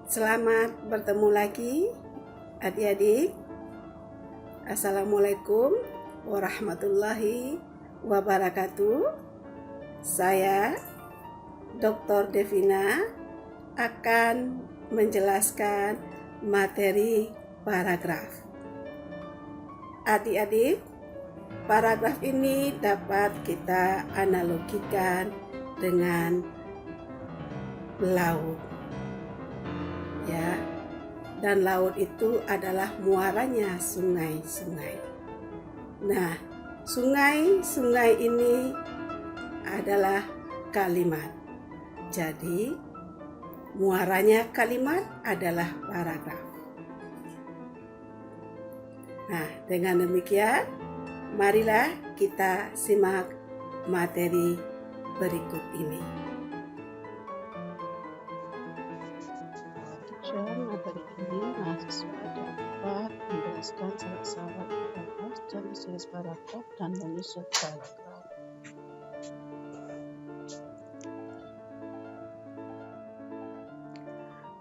Selamat bertemu lagi adik-adik. Assalamualaikum warahmatullahi wabarakatuh. Saya Dr. Devina akan menjelaskan materi paragraf. Adik-adik, paragraf ini dapat kita analogikan dengan laut. Ya, dan laut itu adalah muaranya sungai-sungai. Nah, sungai-sungai ini adalah kalimat. Jadi, muaranya kalimat adalah paragraf. Nah, dengan demikian, marilah kita simak materi berikut ini. Materi ini mahasiswa dapat menjelaskan syarat-syarat paragraf, jenis-jenis paragraf, dan menyusun paragraf.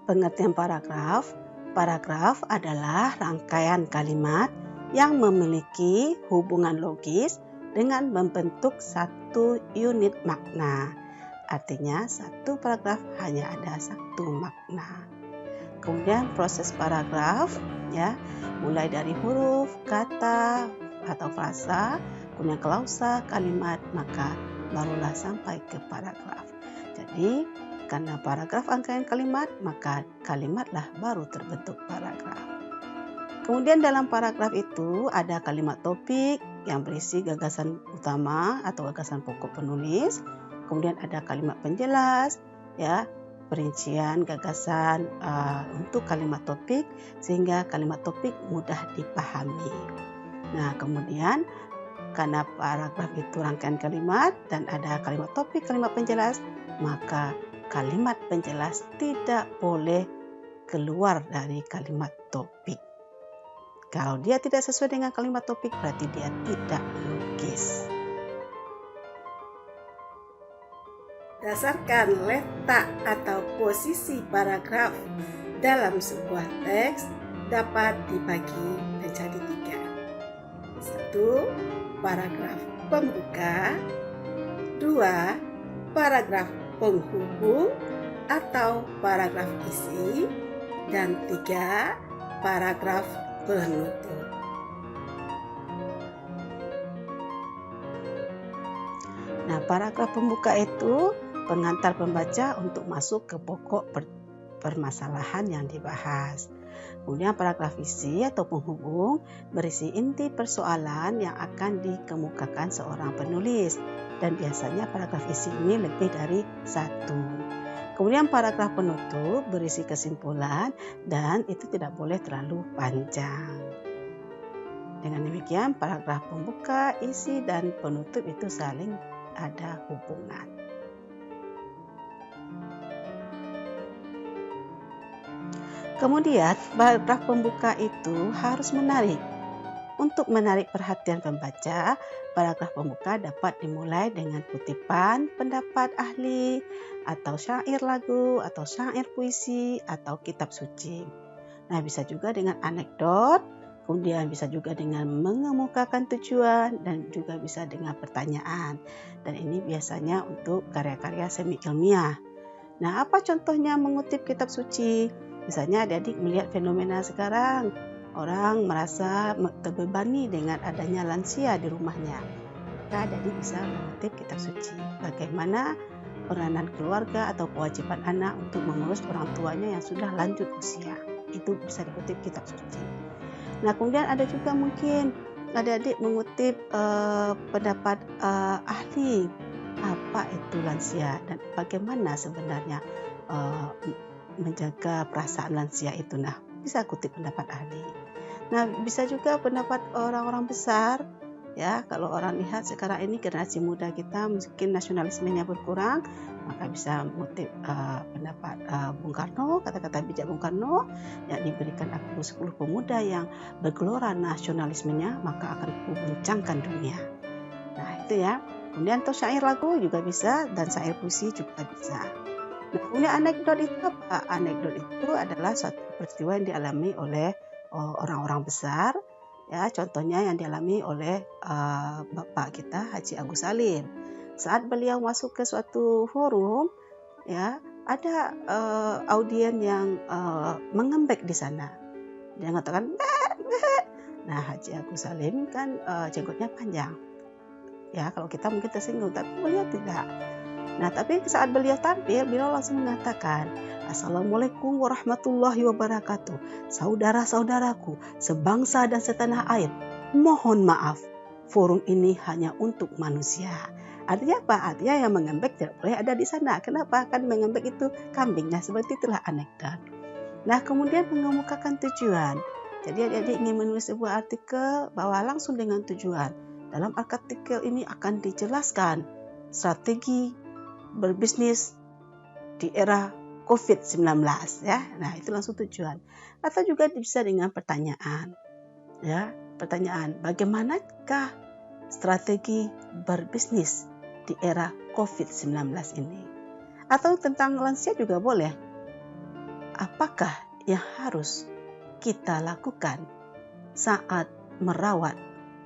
Pengertian paragraf. Paragraf adalah rangkaian kalimat yang memiliki hubungan logis dengan membentuk satu unit makna. Artinya, satu paragraf hanya ada satu makna. Kemudian proses paragraf, ya, mulai dari huruf, kata atau frasa, kemudian klausa, kalimat, maka barulah sampai ke paragraf. Jadi, karena paragraf rangkaian kalimat, maka kalimatlah baru terbentuk paragraf. Kemudian dalam paragraf itu ada kalimat topik yang berisi gagasan utama atau gagasan pokok penulis. Kemudian ada kalimat penjelas, ya, perincian gagasan untuk kalimat topik sehingga kalimat topik mudah dipahami. Nah, kemudian karena paragraf itu rangkaian kalimat dan ada kalimat topik, kalimat penjelas, maka kalimat penjelas tidak boleh keluar dari kalimat topik. Kalau dia tidak sesuai dengan kalimat topik, berarti dia tidak logis. Berdasarkan letak atau posisi paragraf dalam sebuah teks dapat dibagi menjadi 3. 1. Paragraf pembuka. 2. Paragraf penghubung atau paragraf isi. Dan 3. Paragraf penutup. Nah, paragraf pembuka itu pengantar pembaca untuk masuk ke pokok permasalahan yang dibahas. Kemudian paragraf isi atau penghubung berisi inti persoalan yang akan dikemukakan seorang penulis, dan biasanya paragraf isi ini lebih dari 1. Kemudian paragraf penutup berisi kesimpulan dan itu tidak boleh terlalu panjang. Dengan demikian paragraf pembuka, isi, dan penutup itu saling ada hubungan. Kemudian paragraf pembuka itu harus menarik. Untuk menarik perhatian pembaca, paragraf pembuka dapat dimulai dengan kutipan pendapat ahli, atau syair lagu, atau syair puisi, atau kitab suci. Nah, bisa juga dengan anekdot, kemudian bisa juga dengan mengemukakan tujuan, dan juga bisa dengan pertanyaan. Dan ini biasanya untuk karya-karya semi ilmiah. Nah, apa contohnya mengutip kitab suci? Misalnya adik-adik melihat fenomena sekarang, orang merasa terbebani dengan adanya lansia di rumahnya. Maka adik-adik bisa mengutip kitab suci. Bagaimana peranan keluarga atau kewajiban anak untuk mengurus orang tuanya yang sudah lanjut usia. Itu bisa dikutip kitab suci. Nah, kemudian ada juga mungkin adik-adik mengutip pendapat ahli. Apa itu lansia dan bagaimana sebenarnya menjaga perasaan lansia itu. Nah, bisa kutip pendapat ahli. Nah, bisa juga pendapat orang-orang besar. Ya, kalau orang lihat sekarang ini generasi muda kita mungkin nasionalismenya berkurang, maka bisa mengutip pendapat Bung Karno, kata-kata bijak Bung Karno yang diberikan aku 10 pemuda yang bergelora nasionalismenya, maka akan kuguncangkan dunia. Nah, itu ya. Kemudian syair lagu juga bisa dan syair puisi juga bisa. Nah, kemudian anekdot itu apa? Anekdot itu adalah suatu peristiwa yang dialami oleh orang-orang besar. Ya, contohnya yang dialami oleh Bapak kita Haji Agus Salim. Saat beliau masuk ke suatu forum, ya, ada audien yang mengembek di sana. Dia mengatakan, "Mbak, Mbak." Nah, Haji Agus Salim kan jenggotnya panjang. Ya, kalau kita mungkin tersinggung, tapi beliau tidak. Nah, tapi saat beliau tampil, beliau langsung mengatakan, "Assalamualaikum warahmatullahi wabarakatuh. Saudara-saudaraku, sebangsa dan setanah air, mohon maaf. Forum ini hanya untuk manusia." Artinya apa? Artinya yang mengembek tidak boleh ada di sana. Kenapa? Kan mengembek itu kambingnya. Seperti itulah anekdot. Nah, kemudian mengemukakan tujuan. Jadi adik-adik ingin menulis sebuah artikel bahwa langsung dengan tujuan. Dalam artikel ini akan dijelaskan strategi berbisnis di era COVID-19, ya. Nah, itu langsung tujuan. Atau juga bisa dengan pertanyaan. Ya, pertanyaan, bagaimanakah strategi berbisnis di era COVID-19 ini? Atau tentang lansia juga boleh. Apakah yang harus kita lakukan saat merawat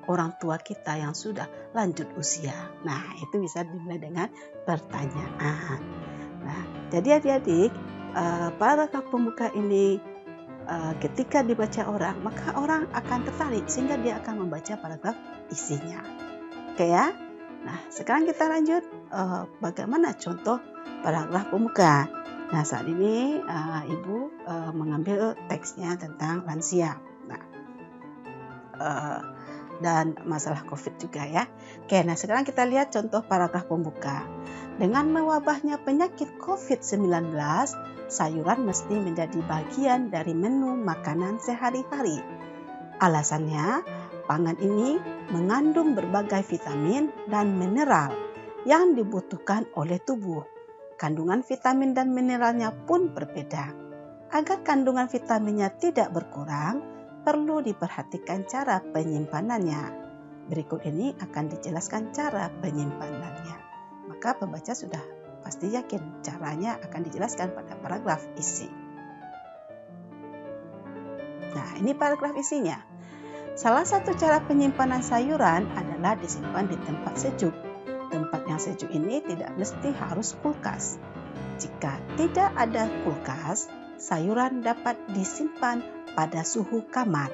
orang tua kita yang sudah lanjut usia? Nah, itu bisa dimulai dengan pertanyaan. Nah, jadi adik-adik, paragraf pembuka ini ketika dibaca orang, maka orang akan tertarik sehingga dia akan membaca paragraf isinya. Oke ya? Nah, sekarang kita lanjut bagaimana contoh paragraf pembuka. Nah, saat ini Ibu mengambil teksnya tentang lansia. Nah, dan masalah COVID juga ya. Oke, nah sekarang kita lihat contoh paragraf pembuka. Dengan mewabahnya penyakit COVID-19, sayuran mesti menjadi bagian dari menu makanan sehari-hari. Alasannya, pangan ini mengandung berbagai vitamin dan mineral yang dibutuhkan oleh tubuh. Kandungan vitamin dan mineralnya pun berbeda. Agar kandungan vitaminnya tidak berkurang, perlu diperhatikan cara penyimpanannya. Berikut ini akan dijelaskan cara penyimpanannya. Maka pembaca sudah pasti yakin caranya akan dijelaskan pada paragraf isi. Nah, ini paragraf isinya. Salah satu cara penyimpanan sayuran adalah disimpan di tempat sejuk. Tempat yang sejuk ini tidak mesti harus kulkas. Jika tidak ada kulkas, sayuran dapat disimpan pada suhu kamar,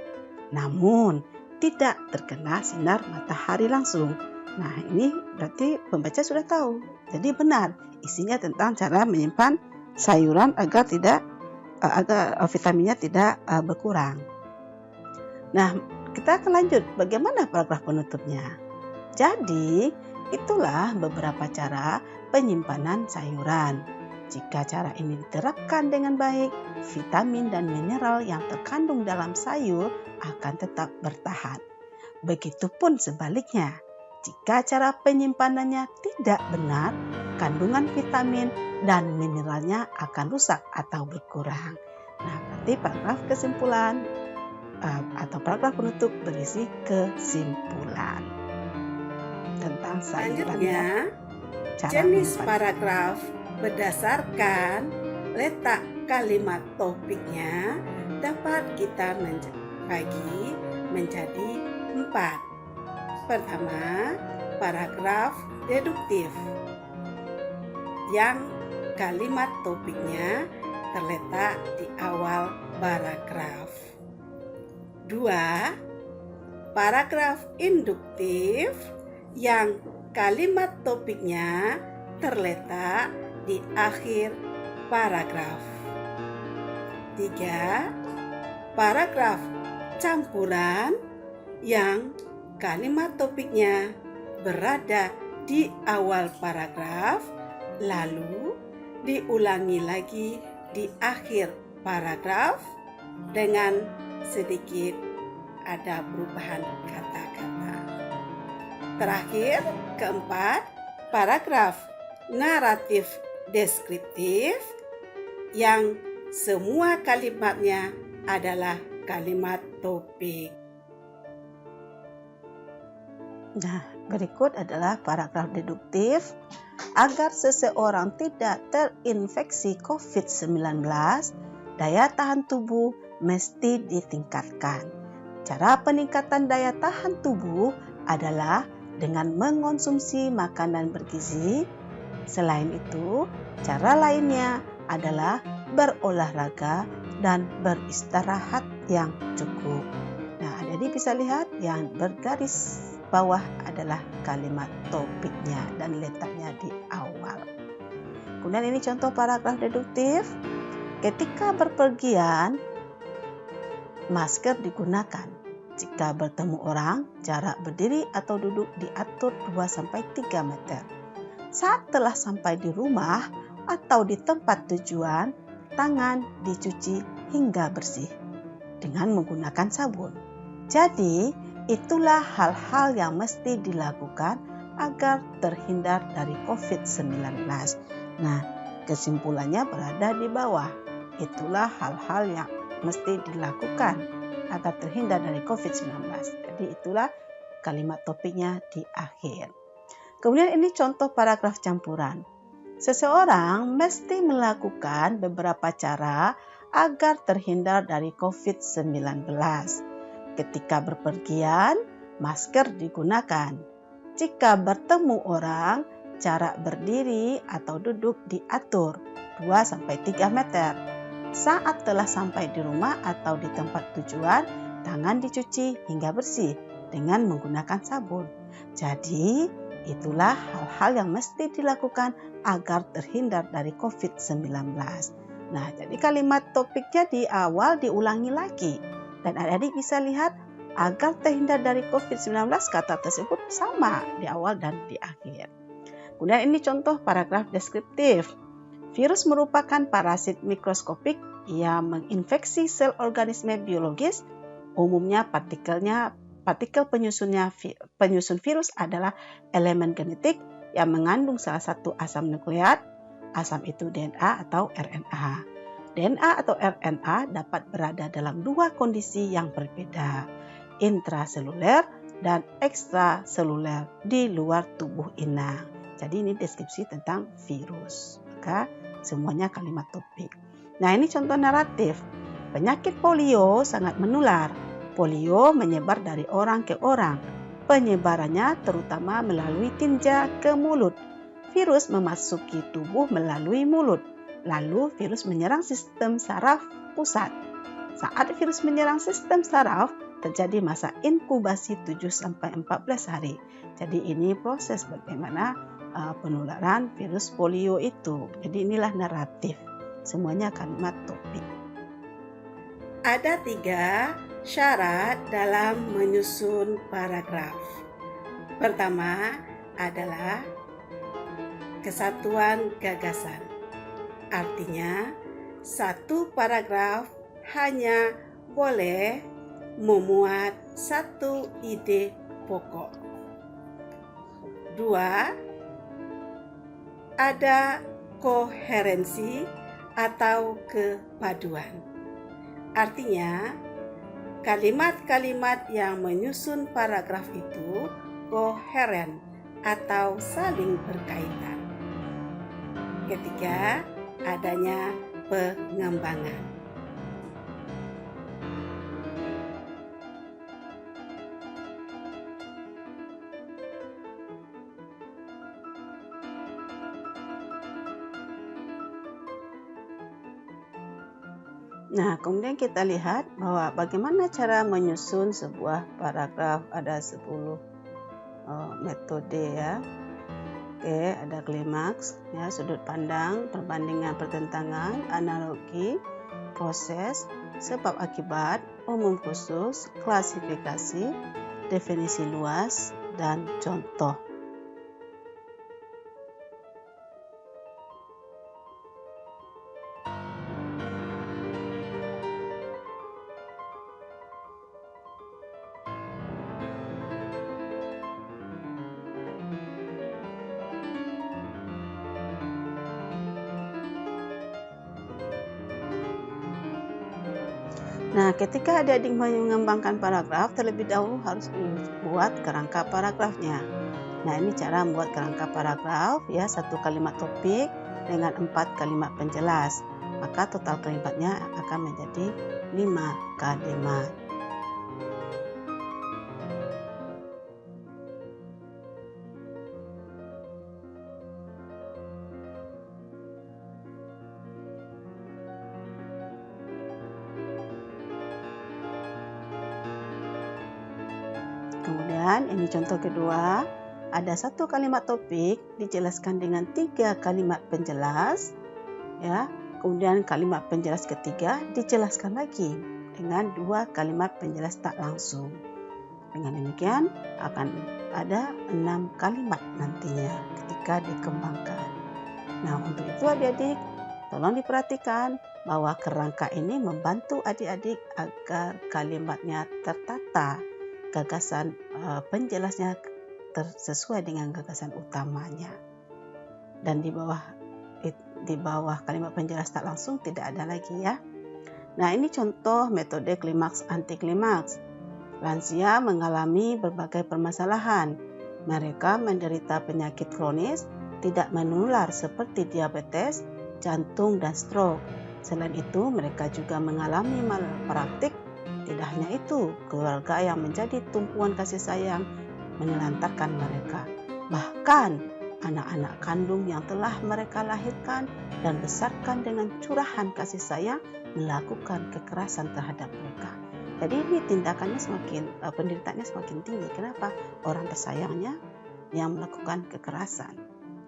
namun tidak terkena sinar matahari langsung. Nah, ini berarti pembaca sudah tahu. Jadi benar, isinya tentang cara menyimpan sayuran agar vitaminnya tidak berkurang. Nah, kita akan lanjut. Bagaimana paragraf penutupnya? Jadi, itulah beberapa cara penyimpanan sayuran. Jika cara ini diterapkan dengan baik, vitamin dan mineral yang terkandung dalam sayur akan tetap bertahan. Begitupun sebaliknya, jika cara penyimpanannya tidak benar, kandungan vitamin dan mineralnya akan rusak atau berkurang. Nah, berarti paragraf kesimpulan atau paragraf penutup berisi kesimpulan tentang sayuran. Selanjutnya, jenis paragraf berdasarkan letak kalimat topiknya dapat kita bagi menjadi 4. Pertama, paragraf deduktif yang kalimat topiknya terletak di awal paragraf. 2. Paragraf induktif yang kalimat topiknya terletak di akhir paragraf. 3. Paragraf campuran yang kalimat topiknya berada di awal paragraf, lalu diulangi lagi di akhir paragraf dengan sedikit ada perubahan kata-kata. Terakhir, keempat, paragraf naratif deskriptif yang semua kalimatnya adalah kalimat topik. Nah, berikut adalah paragraf deduktif. Agar seseorang tidak terinfeksi COVID-19, daya tahan tubuh mesti ditingkatkan. Cara peningkatan daya tahan tubuh adalah dengan mengonsumsi makanan bergizi. Selain itu, cara lainnya adalah berolahraga dan beristirahat yang cukup. Nah, jadi bisa lihat yang bergaris bawah adalah kalimat topiknya dan letaknya di awal. Kemudian ini contoh paragraf deduktif. Ketika berpergian, masker digunakan. Jika bertemu orang, jarak berdiri atau duduk diatur 2-3 meter. Saat telah sampai di rumah atau di tempat tujuan, tangan dicuci hingga bersih dengan menggunakan sabun. Jadi, itulah hal-hal yang mesti dilakukan agar terhindar dari COVID-19. Nah, kesimpulannya berada di bawah. Itulah hal-hal yang mesti dilakukan agar terhindar dari COVID-19. Jadi itulah kalimat topiknya di akhir. Kemudian ini contoh paragraf campuran. Seseorang mesti melakukan beberapa cara agar terhindar dari COVID-19. Ketika berpergian, masker digunakan. Jika bertemu orang, jarak berdiri atau duduk diatur 2-3 meter. Saat telah sampai di rumah atau di tempat tujuan, tangan dicuci hingga bersih dengan menggunakan sabun. Jadi, itulah hal-hal yang mesti dilakukan agar terhindar dari COVID-19. Nah, jadi kalimat topiknya di awal diulangi lagi. Dan adik-adik bisa lihat agar terhindar dari COVID-19 kata tersebut sama di awal dan di akhir. Kemudian ini contoh paragraf deskriptif. Virus merupakan parasit mikroskopik yang menginfeksi sel organisme biologis. Umumnya partikel penyusun virus adalah elemen genetik yang mengandung salah satu asam nukleat. Asam itu DNA atau RNA. DNA atau RNA dapat berada dalam dua kondisi yang berbeda, intraseluler dan ekstraseluler di luar tubuh inang. Jadi ini deskripsi tentang virus. Maka semuanya kalimat topik. Nah, ini contoh naratif. Penyakit polio sangat menular. Polio menyebar dari orang ke orang. Penyebarannya terutama melalui tinja ke mulut. Virus memasuki tubuh melalui mulut. Lalu virus menyerang sistem saraf pusat. Saat virus menyerang sistem saraf, terjadi masa inkubasi 7-14 hari. Jadi ini proses bagaimana penularan virus polio itu. Jadi inilah naratif. Semuanya kalimat topik. Ada 3 syarat dalam menyusun paragraf. Pertama adalah kesatuan gagasan. Artinya, satu paragraf hanya boleh memuat satu ide pokok. 2, ada koherensi atau kepaduan. Artinya, kalimat-kalimat yang menyusun paragraf itu koheren atau saling berkaitan. Ketiga, adanya pengembangan. Nah, kemudian kita lihat bahwa bagaimana cara menyusun sebuah paragraf. Ada 10 metode ya. Oke, ada klimaks, ya, sudut pandang, perbandingan pertentangan, analogi, proses, sebab akibat, umum khusus, klasifikasi, definisi luas, dan contoh. Nah, ketika adik-adik mengembangkan paragraf, terlebih dahulu harus dibuat kerangka paragrafnya. Nah, ini cara membuat kerangka paragraf ya, 1 kalimat topik dengan 4 kalimat penjelas. Maka total kalimatnya akan menjadi 5 kalimat. Kemudian ini contoh kedua, ada 1 kalimat topik dijelaskan dengan 3 kalimat penjelas, ya. Kemudian kalimat penjelas ketiga dijelaskan lagi dengan 2 kalimat penjelas tak langsung. Dengan demikian akan ada 6 kalimat nantinya ketika dikembangkan. Nah, untuk itu adik-adik tolong diperhatikan bahwa kerangka ini membantu adik-adik agar kalimatnya tertata, gagasan penjelasnya sesuai dengan gagasan utamanya. Dan di bawah kalimat penjelas tak langsung tidak ada lagi ya. Nah, ini contoh metode klimaks anti klimaks. Lansia mengalami berbagai permasalahan. Mereka menderita penyakit kronis tidak menular seperti diabetes, jantung, dan stroke. Selain itu, mereka juga mengalami malpraktik. Tidak hanya itu, keluarga yang menjadi tumpuan kasih sayang menelantarkan mereka. Bahkan, anak-anak kandung yang telah mereka lahirkan dan besarkan dengan curahan kasih sayang melakukan kekerasan terhadap mereka. Jadi ini tindakannya penderitaannya semakin tinggi. Kenapa? Orang tersayangnya yang melakukan kekerasan.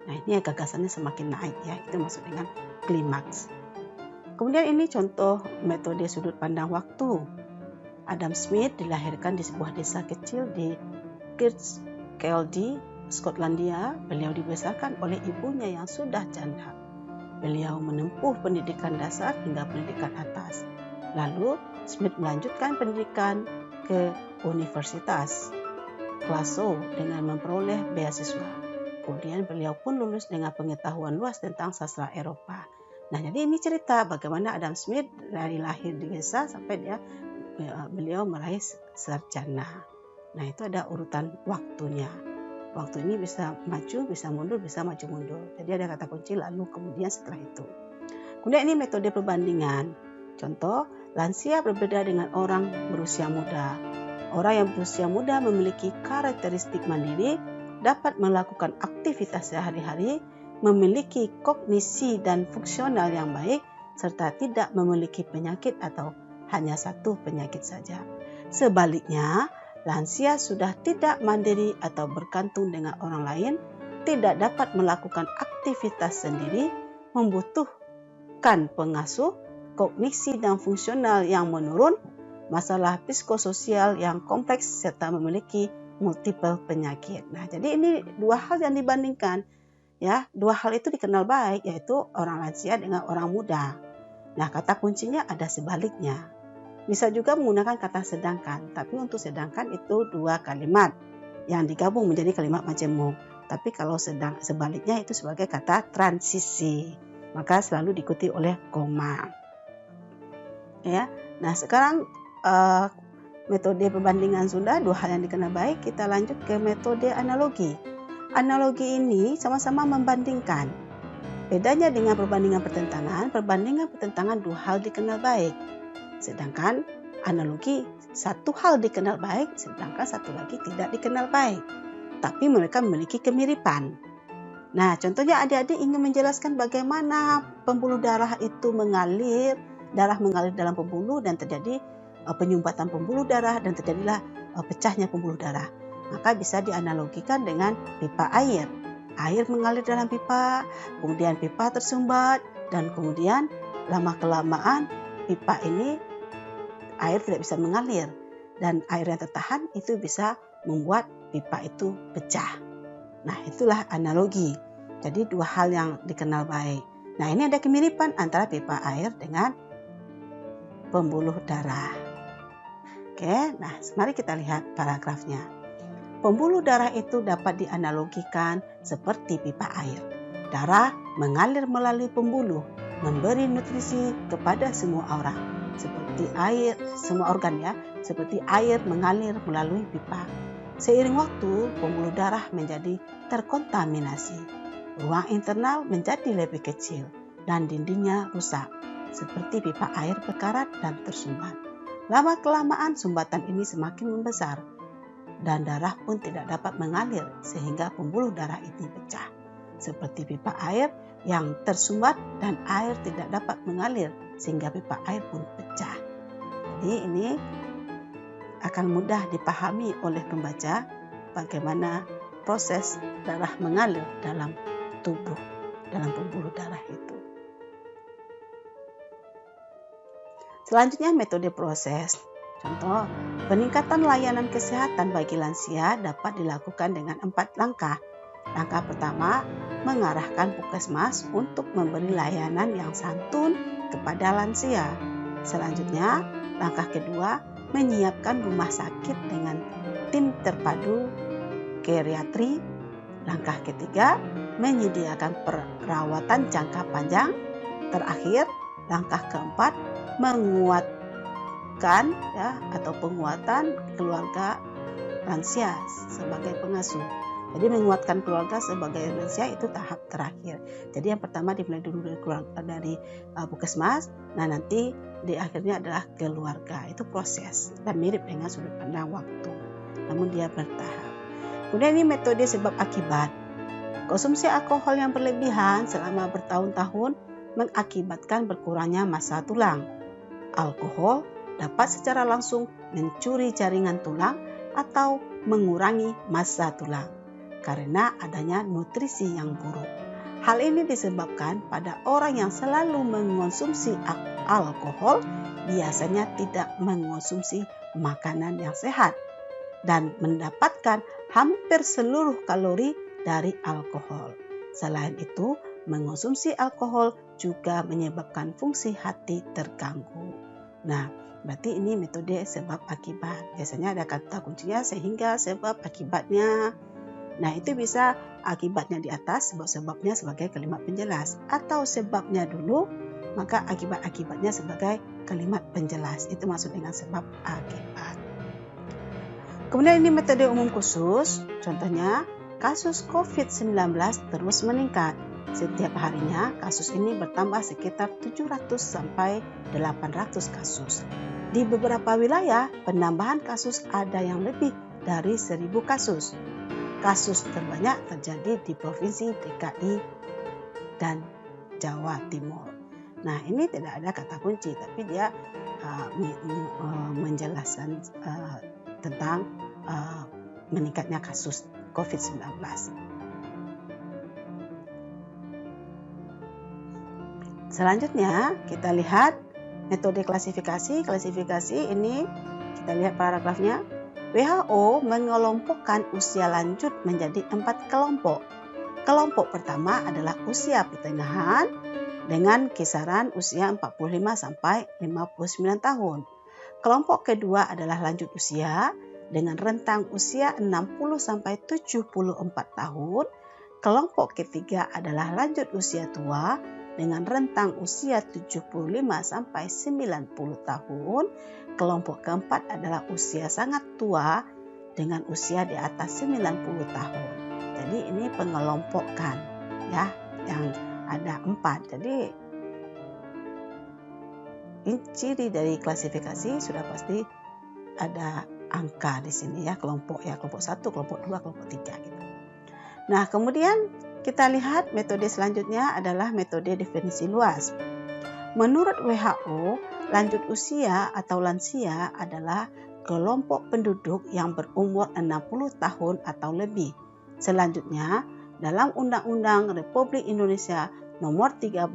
Nah, ini gagasannya semakin naik ya. Itu maksud dengan klimaks. Kemudian ini contoh metode sudut pandang waktu. Adam Smith dilahirkan di sebuah desa kecil di Kirkcaldy, Skotlandia. Beliau dibesarkan oleh ibunya yang sudah janda. Beliau menempuh pendidikan dasar hingga pendidikan atas. Lalu Smith melanjutkan pendidikan ke Universitas Glasgow dengan memperoleh beasiswa. Kemudian beliau pun lulus dengan pengetahuan luas tentang sastra Eropa. Nah, jadi ini cerita bagaimana Adam Smith dari lahir di desa sampai beliau meraih sarjana. Nah, itu ada urutan waktunya. Waktu ini bisa maju, bisa mundur, bisa maju mundur. Jadi ada kata kunci lalu, kemudian, setelah itu. Kemudian ini metode perbandingan. Contoh, lansia berbeda dengan orang berusia muda. Orang yang berusia muda memiliki karakteristik mandiri, dapat melakukan aktivitas sehari-hari, memiliki kognisi dan fungsional yang baik, serta tidak memiliki penyakit atau hanya satu penyakit saja. Sebaliknya, lansia sudah tidak mandiri atau bergantung dengan orang lain, tidak dapat melakukan aktivitas sendiri, membutuhkan pengasuh, kognisi dan fungsional yang menurun, masalah psikososial yang kompleks, serta memiliki multiple penyakit. Nah, jadi ini 2 hal yang dibandingkan. Ya, 2 hal itu dikenal baik, yaitu orang lansia dengan orang muda. Nah, kata kuncinya ada sebaliknya. Bisa juga menggunakan kata sedangkan, tapi untuk sedangkan itu 2 kalimat yang digabung menjadi kalimat majemuk. Tapi kalau sebaliknya itu sebagai kata transisi, maka selalu diikuti oleh koma. Ya, nah sekarang metode perbandingan sudah, 2 hal yang dikenal baik. Kita lanjut ke metode analogi. Analogi ini sama-sama membandingkan. Bedanya dengan perbandingan pertentangan 2 hal dikenal baik. Sedangkan analogi 1 hal dikenal baik, sedangkan 1 lagi tidak dikenal baik. Tapi mereka memiliki kemiripan. Nah, contohnya adik-adik ingin menjelaskan bagaimana pembuluh darah itu mengalir, darah mengalir dalam pembuluh dan terjadi penyumbatan pembuluh darah dan terjadilah pecahnya pembuluh darah. Maka bisa dianalogikan dengan pipa air. Air mengalir dalam pipa, kemudian pipa tersumbat, dan kemudian lama-kelamaan pipa ini air tidak bisa mengalir, dan air yang tertahan itu bisa membuat pipa itu pecah. Nah, itulah analogi. Jadi 2 hal yang dikenal baik. Nah, ini ada kemiripan antara pipa air dengan pembuluh darah. Oke, nah mari kita lihat paragrafnya. Pembuluh darah itu dapat dianalogikan seperti pipa air. Darah mengalir melalui pembuluh, memberi nutrisi kepada semua orang. seperti air, semua organ ya, seperti air mengalir melalui pipa. Seiring waktu, pembuluh darah menjadi terkontaminasi. Ruang internal menjadi lebih kecil dan dindingnya rusak, seperti pipa air berkarat dan tersumbat. Lama-kelamaan sumbatan ini semakin membesar dan darah pun tidak dapat mengalir sehingga pembuluh darah ini pecah. Seperti pipa air yang tersumbat dan air tidak dapat mengalir sehingga pipa air pun pecah. Jadi ini akan mudah dipahami oleh pembaca bagaimana proses darah mengalir dalam tubuh, dalam pembuluh darah itu. Selanjutnya metode proses. Contoh, peningkatan layanan kesehatan bagi lansia dapat dilakukan dengan 4 langkah. Langkah pertama, mengarahkan puskesmas untuk memberi layanan yang santun kepada lansia. Selanjutnya, langkah kedua, menyiapkan rumah sakit dengan tim terpadu geriatri. Langkah ketiga, menyediakan perawatan jangka panjang. Terakhir, langkah keempat, menguatkan atau penguatan keluarga lansia sebagai pengasuh. Jadi menguatkan keluarga sebagai lansia itu tahap terakhir. Jadi yang pertama dimulai dulu dari puskesmas, nah nanti di akhirnya adalah keluarga. Itu proses dan mirip dengan sudut pandang waktu, namun dia bertahap. Kemudian ini metode sebab akibat. Konsumsi alkohol yang berlebihan selama bertahun-tahun mengakibatkan berkurangnya massa tulang. Alkohol dapat secara langsung mencuri jaringan tulang atau mengurangi massa tulang karena adanya nutrisi yang buruk. Hal ini disebabkan pada orang yang selalu mengonsumsi alkohol biasanya tidak mengonsumsi makanan yang sehat dan mendapatkan hampir seluruh kalori dari alkohol. Selain itu, mengonsumsi alkohol juga menyebabkan fungsi hati terganggu. Nah, berarti ini metode sebab akibat. Biasanya ada kata kuncinya sehingga sebab akibatnya. Nah, itu bisa akibatnya di atas, sebab-sebabnya sebagai kalimat penjelas. Atau sebabnya dulu, maka akibat-akibatnya sebagai kalimat penjelas. Itu maksud dengan sebab akibat. Kemudian ini metode umum khusus. Contohnya, kasus COVID-19 terus meningkat. Setiap harinya kasus ini bertambah sekitar 700 sampai 800 kasus. Di beberapa wilayah penambahan kasus ada yang lebih dari 1000 kasus. Kasus terbanyak terjadi di Provinsi DKI dan Jawa Timur. Nah, ini tidak ada kata kunci, tapi dia menjelaskan tentang meningkatnya kasus COVID-19. Selanjutnya kita lihat metode klasifikasi. Klasifikasi ini kita lihat paragrafnya. WHO mengelompokkan usia lanjut menjadi 4 kelompok. Kelompok pertama adalah usia pertengahan dengan kisaran usia 45 sampai 59 tahun. Kelompok kedua adalah lanjut usia dengan rentang usia 60 sampai 74 tahun. Kelompok ketiga adalah lanjut usia tua dengan rentang usia 75 sampai 90 tahun. Kelompok keempat adalah usia sangat tua dengan usia di atas 90 tahun. Jadi ini pengelompokan ya, yang ada 4. Jadi ini ciri dari klasifikasi sudah pasti ada angka di sini ya, kelompok 1, kelompok 2, kelompok 3 gitu. Nah, kemudian kita lihat metode selanjutnya adalah metode definisi luas. Menurut WHO, lanjut usia atau lansia adalah kelompok penduduk yang berumur 60 tahun atau lebih. Selanjutnya, dalam Undang-Undang Republik Indonesia Nomor 13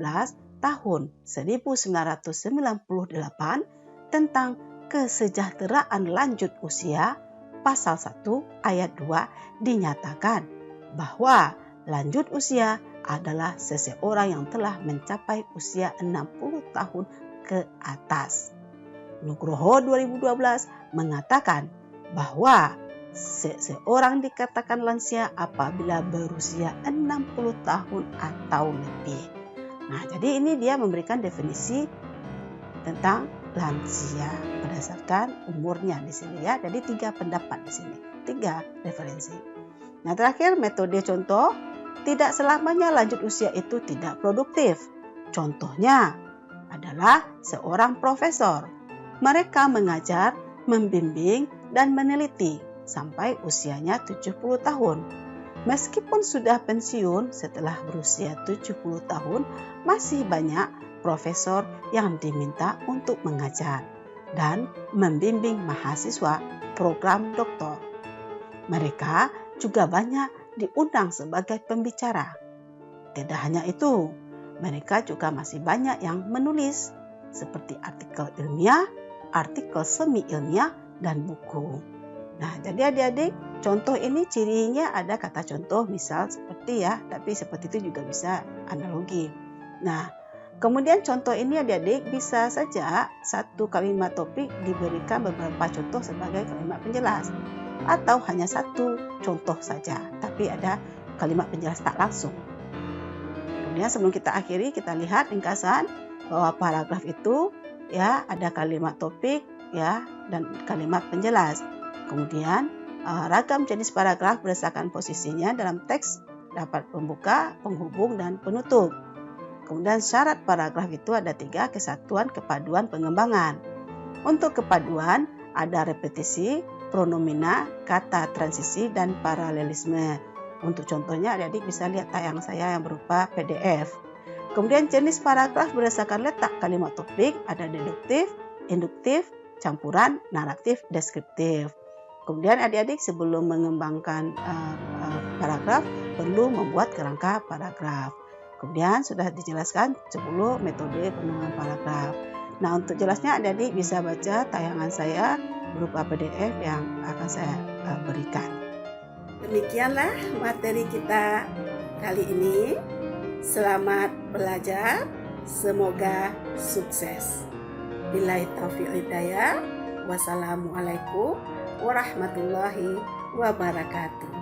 Tahun 1998 tentang Kesejahteraan Lanjut Usia, Pasal 1 Ayat 2 dinyatakan bahwa lanjut usia adalah seseorang yang telah mencapai usia 60 tahun ke atas. Nugroho 2012 mengatakan bahwa seseorang dikatakan lansia apabila berusia 60 tahun atau lebih. Nah, jadi ini dia memberikan definisi tentang lansia berdasarkan umurnya di sini ya. Jadi 3 pendapat di sini, 3 referensi. Nah, terakhir metode contoh, tidak selamanya lanjut usia itu tidak produktif. Contohnya adalah seorang profesor. Mereka mengajar, membimbing, dan meneliti sampai usianya 70 tahun. Meskipun sudah pensiun setelah berusia 70 tahun, masih banyak profesor yang diminta untuk mengajar dan membimbing mahasiswa program doktor. Mereka juga banyak diundang sebagai pembicara. Tidak hanya itu, mereka juga masih banyak yang menulis seperti artikel ilmiah, artikel semi ilmiah, dan buku. Nah, jadi adik-adik, contoh ini cirinya ada kata contoh misal seperti ya, tapi seperti itu juga bisa analogi. Nah, kemudian contoh ini adik-adik bisa saja satu kalimat topik diberikan beberapa contoh sebagai kalimat penjelas, atau hanya satu contoh saja, tapi ada kalimat penjelas tak langsung. Kemudian sebelum kita akhiri, kita lihat ringkasan bahwa paragraf itu ya ada kalimat topik ya dan kalimat penjelas. Kemudian ragam jenis paragraf berdasarkan posisinya dalam teks dapat pembuka, penghubung, dan penutup. Kemudian syarat paragraf itu ada 3, kesatuan, kepaduan, pengembangan. Untuk kepaduan ada repetisi, pronomina, kata transisi, dan paralelisme. Untuk contohnya adik-adik bisa lihat tayang saya yang berupa PDF. Kemudian jenis paragraf berdasarkan letak kalimat topik ada deduktif, induktif, campuran, naratif, deskriptif. Kemudian adik-adik sebelum mengembangkan paragraf perlu membuat kerangka paragraf. Kemudian sudah dijelaskan 10 metode penulisan paragraf. Nah, untuk jelasnya adik-adik bisa baca tayangan saya berupa PDF yang akan saya berikan. Demikianlah materi kita kali ini. Selamat belajar, semoga sukses. Billahi taufiq hidayah. Wassalamualaikum warahmatullahi wabarakatuh.